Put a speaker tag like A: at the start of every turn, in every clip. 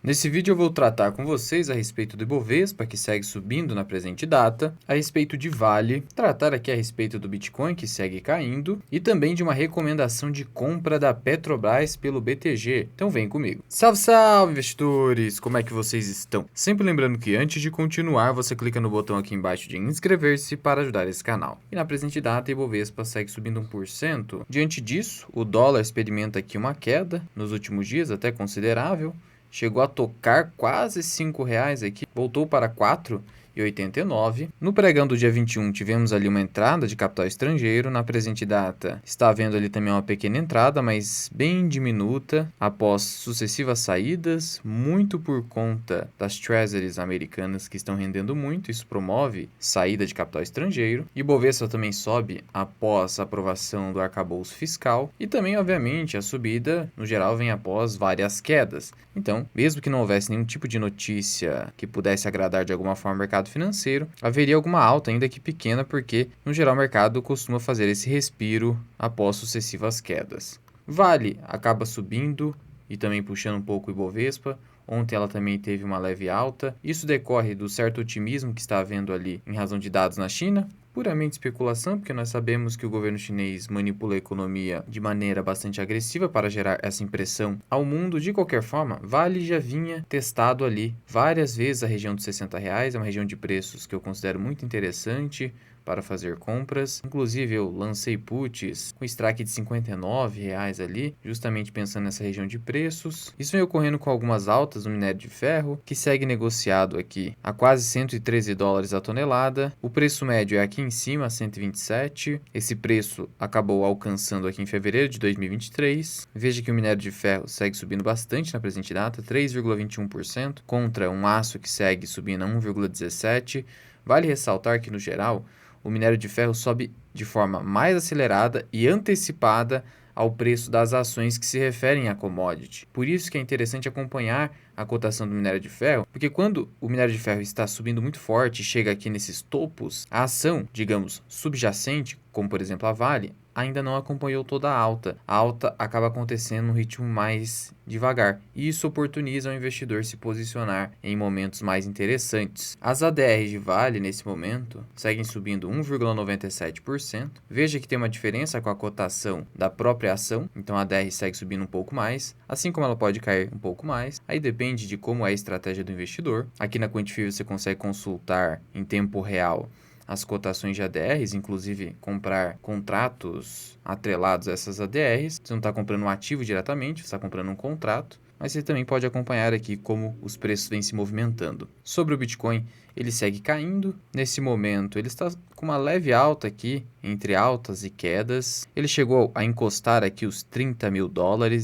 A: Nesse vídeo eu vou tratar com vocês a respeito do Ibovespa, que segue subindo na presente data, a respeito de Vale, tratar aqui a respeito do Bitcoin, que segue caindo, e também de uma recomendação de compra da Petrobras pelo BTG. Então vem comigo. Salve, salve, investidores! Como é que vocês estão? Sempre lembrando que antes de continuar, você clica no botão aqui embaixo de inscrever-se para ajudar esse canal. E na presente data, a Ibovespa segue subindo 1%. Diante disso, o dólar experimenta aqui uma queda, nos últimos dias até considerável, chegou a tocar quase R$ 5 aqui, voltou para 4,89. No pregão do dia 21 tivemos ali uma entrada de capital estrangeiro, na presente data está havendo ali também uma pequena entrada, mas bem diminuta, após sucessivas saídas, muito por conta das treasuries americanas que estão rendendo muito, isso promove saída de capital estrangeiro. E Bovespa também sobe após a aprovação do arcabouço fiscal e também, obviamente, a subida no geral vem após várias quedas. Então, mesmo que não houvesse nenhum tipo de notícia que pudesse agradar de alguma forma o mercado financeiro, haveria alguma alta, ainda que pequena, porque, no geral, o mercado costuma fazer esse respiro após sucessivas quedas. Vale acaba subindo e também puxando um pouco o Ibovespa. Ontem ela também teve uma leve alta. Isso decorre do certo otimismo que está havendo ali em razão de dados na China. Puramente especulação, porque nós sabemos que o governo chinês manipula a economia de maneira bastante agressiva para gerar essa impressão ao mundo. De qualquer forma, Vale já vinha testado ali várias vezes a região dos R$ 60, é uma região de preços que eu considero muito interessante para fazer compras. Inclusive eu lancei puts com strike de R$ 59 ali, justamente pensando nessa região de preços. Isso vem ocorrendo com algumas altas no minério de ferro, que segue negociado aqui a quase $113 a tonelada. O preço médio é aqui em cima, 127. Esse preço acabou alcançando aqui em fevereiro de 2023. Veja que o minério de ferro segue subindo bastante na presente data, 3,21%, contra um aço que segue subindo a 1,17%. Vale ressaltar que, no geral, o minério de ferro sobe de forma mais acelerada e antecipada ao preço das ações que se referem à commodity. Por isso que é interessante acompanhar a cotação do minério de ferro, porque quando o minério de ferro está subindo muito forte e chega aqui nesses topos, a ação, digamos, subjacente, como por exemplo a Vale, ainda não acompanhou toda a alta. A alta acaba acontecendo num ritmo mais devagar, e isso oportuniza o investidor se posicionar em momentos mais interessantes. As ADRs de Vale, nesse momento, seguem subindo 1,97%. Veja que tem uma diferença com a cotação da própria ação, então a ADR segue subindo um pouco mais, assim como ela pode cair um pouco mais. Aí depende de como é a estratégia do investidor. Aqui na Quantifi você consegue consultar em tempo real as cotações de ADRs, inclusive comprar contratos atrelados a essas ADRs. Você não está comprando um ativo diretamente, você está comprando um contrato, mas você também pode acompanhar aqui como os preços vêm se movimentando. Sobre o Bitcoin, ele segue caindo. Nesse momento, ele está com uma leve alta aqui, entre altas e quedas. Ele chegou a encostar aqui os $30 mil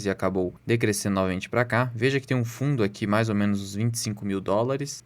A: e acabou decrescendo novamente para cá. Veja que tem um fundo aqui, mais ou menos os $25 mil.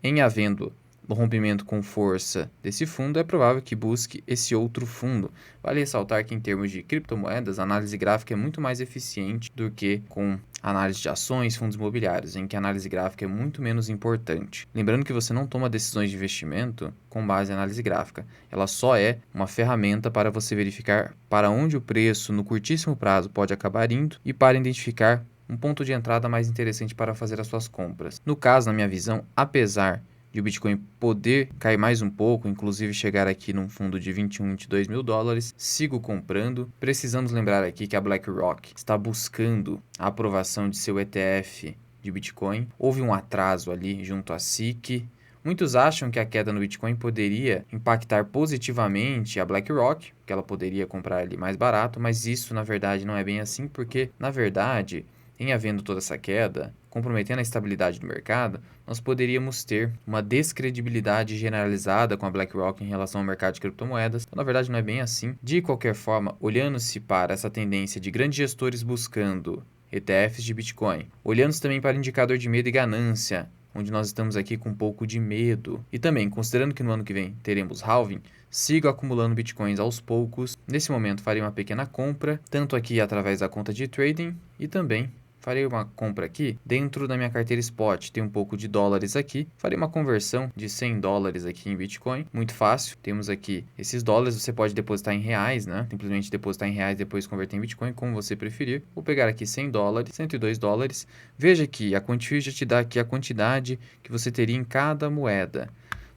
A: Em havendo o rompimento com força desse fundo, é provável que busque esse outro fundo. Vale ressaltar que em termos de criptomoedas, a análise gráfica é muito mais eficiente do que com análise de ações, fundos imobiliários, em que a análise gráfica é muito menos importante. Lembrando que você não toma decisões de investimento com base em análise gráfica. Ela só é uma ferramenta para você verificar para onde o preço no curtíssimo prazo pode acabar indo e para identificar um ponto de entrada mais interessante para fazer as suas compras. No caso, na minha visão, apesar de o Bitcoin poder cair mais um pouco, inclusive chegar aqui num fundo de 21, 22 mil dólares, sigo comprando. Precisamos lembrar aqui que a BlackRock está buscando a aprovação de seu ETF de Bitcoin. Houve um atraso ali junto à SEC. Muitos acham que a queda no Bitcoin poderia impactar positivamente a BlackRock, que ela poderia comprar ali mais barato, mas isso na verdade não é bem assim, porque na verdade, em havendo toda essa queda, comprometendo a estabilidade do mercado, nós poderíamos ter uma descredibilidade generalizada com a BlackRock em relação ao mercado de criptomoedas. Então, na verdade, não é bem assim. De qualquer forma, olhando-se para essa tendência de grandes gestores buscando ETFs de Bitcoin, olhando-se também para o indicador de medo e ganância, onde nós estamos aqui com um pouco de medo, e também considerando que no ano que vem teremos halving, sigo acumulando bitcoins aos poucos. Nesse momento farei uma pequena compra, tanto aqui através da conta de trading e também farei uma compra aqui dentro da minha carteira Spot. Tem um pouco de dólares aqui. Farei uma conversão de 100 dólares aqui em Bitcoin. Muito fácil. Temos aqui esses dólares. Você pode depositar em reais, né? Simplesmente depositar em reais e depois converter em Bitcoin, como você preferir. Vou pegar aqui 100 dólares, 102 dólares. Veja que a Quantifier já te dá aqui a quantidade que você teria em cada moeda.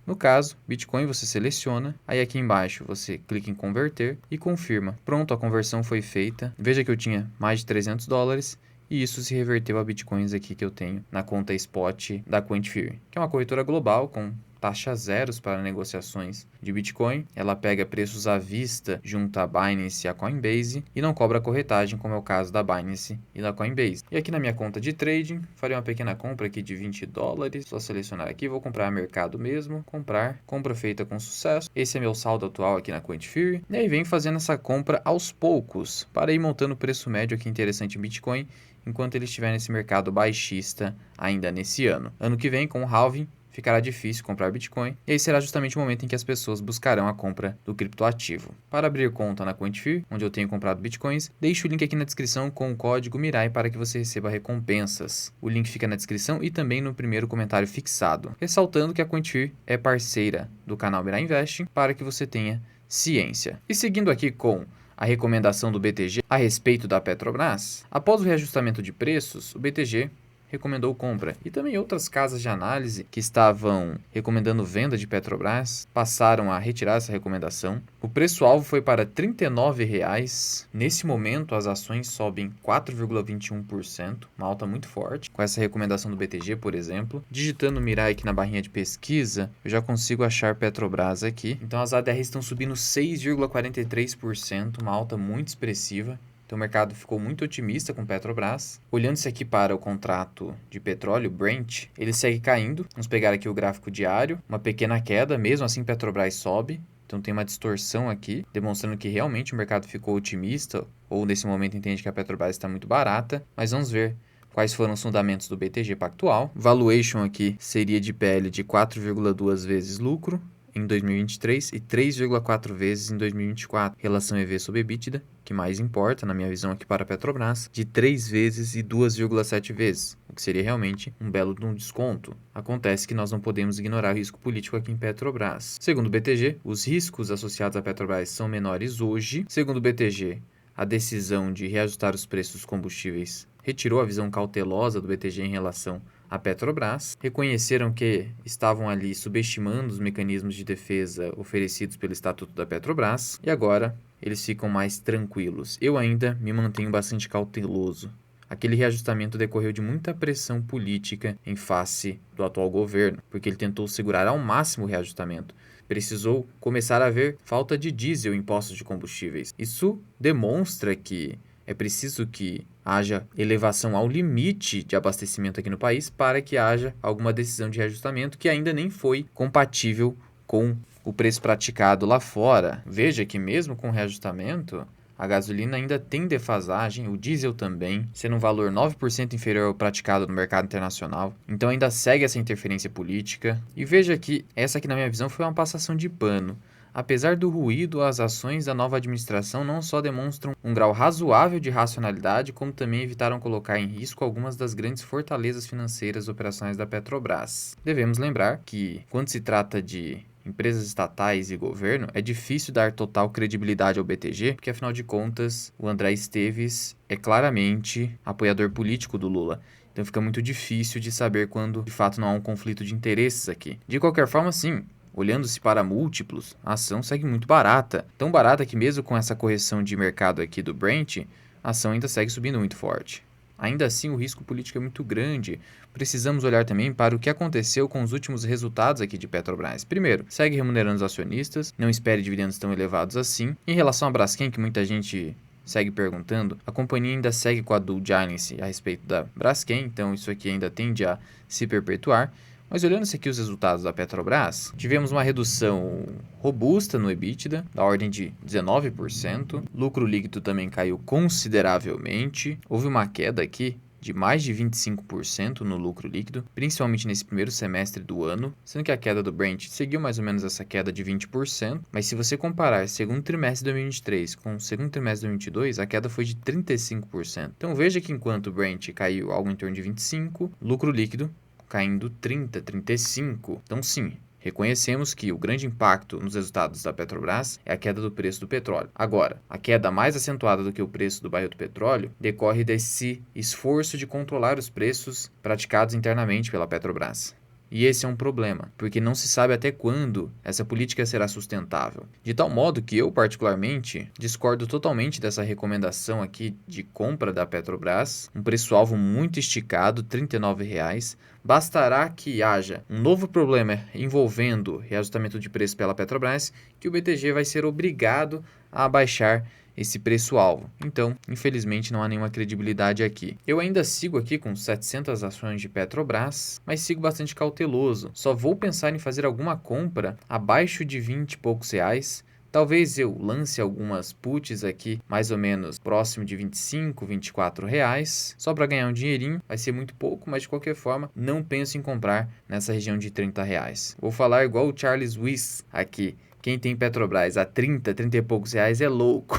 A: No caso, Bitcoin você seleciona, aí aqui embaixo você clica em converter e confirma. Pronto, a conversão foi feita. Veja que eu tinha mais de 300 dólares e isso se reverteu a Bitcoins aqui que eu tenho na conta Spot da Quantifier, que é uma corretora global com taxas zeros para negociações de Bitcoin. Ela pega preços à vista junto à Binance e à Coinbase e não cobra corretagem, como é o caso da Binance e da Coinbase. E aqui na minha conta de trading, farei uma pequena compra aqui de 20 dólares. Só selecionar aqui, vou comprar mercado mesmo, comprar, compra feita com sucesso. Esse é meu saldo atual aqui na Quantifier. E aí vem fazendo essa compra aos poucos, para ir montando o preço médio aqui interessante em Bitcoin, enquanto ele estiver nesse mercado baixista ainda nesse ano. Ano que vem, com o halving, ficará difícil comprar Bitcoin, e aí será justamente o momento em que as pessoas buscarão a compra do criptoativo. Para abrir conta na Quantifier, onde eu tenho comprado Bitcoins, deixo o link aqui na descrição com o código MIRAI para que você receba recompensas. O link fica na descrição e também no primeiro comentário fixado. Ressaltando que a Quantifier é parceira do canal Mirai Investing para que você tenha ciência. E seguindo aqui com a recomendação do BTG a respeito da Petrobras, após o reajustamento de preços, o BTG recomendou compra. E também outras casas de análise que estavam recomendando venda de Petrobras passaram a retirar essa recomendação. O preço-alvo foi para R$ 39,00. Nesse momento, as ações sobem 4,21%, uma alta muito forte, com essa recomendação do BTG, por exemplo. Digitando Mirai aqui na barrinha de pesquisa, eu já consigo achar Petrobras aqui. Então, as ADRs estão subindo 6,43%, uma alta muito expressiva. Então o mercado ficou muito otimista com Petrobras. Olhando-se aqui para o contrato de petróleo, Brent, ele segue caindo. Vamos pegar aqui o gráfico diário, uma pequena queda, mesmo assim Petrobras sobe. Então tem uma distorção aqui, demonstrando que realmente o mercado ficou otimista, ou nesse momento entende que a Petrobras está muito barata. Mas vamos ver quais foram os fundamentos do BTG Pactual. Valuation aqui seria de PL de 4,2 vezes lucro em 2023 e 3,4 vezes em 2024. Relação EV sobre EBITDA, que mais importa, na minha visão aqui para a Petrobras, de 3 vezes e 2,7 vezes, o que seria realmente um belo desconto. Acontece que nós não podemos ignorar o risco político aqui em Petrobras. Segundo o BTG, os riscos associados à Petrobras são menores hoje. Segundo o BTG, a decisão de reajustar os preços dos combustíveis retirou a visão cautelosa do BTG em relação à Petrobras, reconheceram que estavam ali subestimando os mecanismos de defesa oferecidos pelo Estatuto da Petrobras e agora eles ficam mais tranquilos. Eu ainda me mantenho bastante cauteloso. Aquele reajustamento decorreu de muita pressão política em face do atual governo, porque ele tentou segurar ao máximo o reajustamento. Precisou começar a haver falta de diesel em postos de combustíveis. Isso demonstra que é preciso que haja elevação ao limite de abastecimento aqui no país para que haja alguma decisão de reajustamento que ainda nem foi compatível com o preço praticado lá fora. Veja que mesmo com reajustamento, a gasolina ainda tem defasagem, o diesel também, sendo um valor 9% inferior ao praticado no mercado internacional. Então ainda segue essa interferência política. E veja que essa aqui na minha visão foi uma passação de pano. Apesar do ruído, as ações da nova administração não só demonstram um grau razoável de racionalidade, como também evitaram colocar em risco algumas das grandes fortalezas financeiras operacionais da Petrobras. Devemos lembrar que, quando se trata de empresas estatais e governo, é difícil dar total credibilidade ao BTG, porque afinal de contas, o André Esteves é claramente apoiador político do Lula. Então fica muito difícil de saber quando de fato não há um conflito de interesses aqui. De qualquer forma, sim, olhando-se para múltiplos, a ação segue muito barata. Tão barata que mesmo com essa correção de mercado aqui do Brent, a ação ainda segue subindo muito forte. Ainda assim, o risco político é muito grande. Precisamos olhar também para o que aconteceu com os últimos resultados aqui de Petrobras. Primeiro, segue remunerando os acionistas, não espere dividendos tão elevados assim. Em relação à Braskem, que muita gente segue perguntando, a companhia ainda segue com a due diligence a respeito da Braskem, então isso aqui ainda tende a se perpetuar. Mas olhando-se aqui os resultados da Petrobras, tivemos uma redução robusta no EBITDA, da ordem de 19%. Lucro líquido também caiu consideravelmente. Houve uma queda aqui de mais de 25% no lucro líquido, principalmente nesse primeiro semestre do ano, sendo que a queda do Brent seguiu mais ou menos essa queda de 20%, mas se você comparar segundo trimestre de 2023 com o segundo trimestre de 2022, a queda foi de 35%. Então veja que enquanto o Brent caiu algo em torno de 25%, lucro líquido caindo 30%, 35%. Então sim, reconhecemos que o grande impacto nos resultados da Petrobras é a queda do preço do petróleo. Agora, a queda mais acentuada do que o preço do barril do petróleo decorre desse esforço de controlar os preços praticados internamente pela Petrobras. E esse é um problema, porque não se sabe até quando essa política será sustentável. De tal modo que eu, particularmente, discordo totalmente dessa recomendação aqui de compra da Petrobras, um preço-alvo muito esticado, R$ 39,00. Bastará que haja um novo problema envolvendo reajustamento de preço pela Petrobras, que o BTG vai ser obrigado a abaixar esse preço-alvo. Então, infelizmente, não há nenhuma credibilidade aqui. Eu ainda sigo aqui com 700 ações de Petrobras, mas sigo bastante cauteloso. Só vou pensar em fazer alguma compra abaixo de 20 e poucos reais. Talvez eu lance algumas puts aqui, mais ou menos próximo de 25, 24 reais, só para ganhar um dinheirinho. Vai ser muito pouco, mas de qualquer forma, não penso em comprar nessa região de 30 reais. Vou falar igual o Charles Wyss aqui. Quem tem Petrobras a 30 e poucos reais é louco.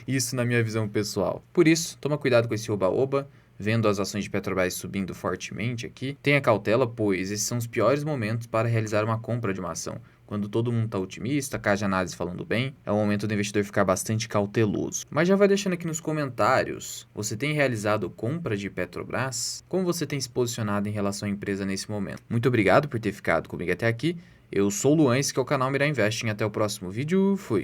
A: Isso na minha visão pessoal. Por isso, toma cuidado com esse oba-oba. Vendo as ações de Petrobras subindo fortemente aqui, tenha cautela, pois esses são os piores momentos para realizar uma compra de uma ação. Quando todo mundo está otimista, Caixa Análise falando bem, é o momento do investidor ficar bastante cauteloso. Mas já vai deixando aqui nos comentários, você tem realizado compra de Petrobras? Como você tem se posicionado em relação à empresa nesse momento? Muito obrigado por ter ficado comigo até aqui. Eu sou o Luan, esse que é o canal Mirai Investing. Até o próximo vídeo. Fui!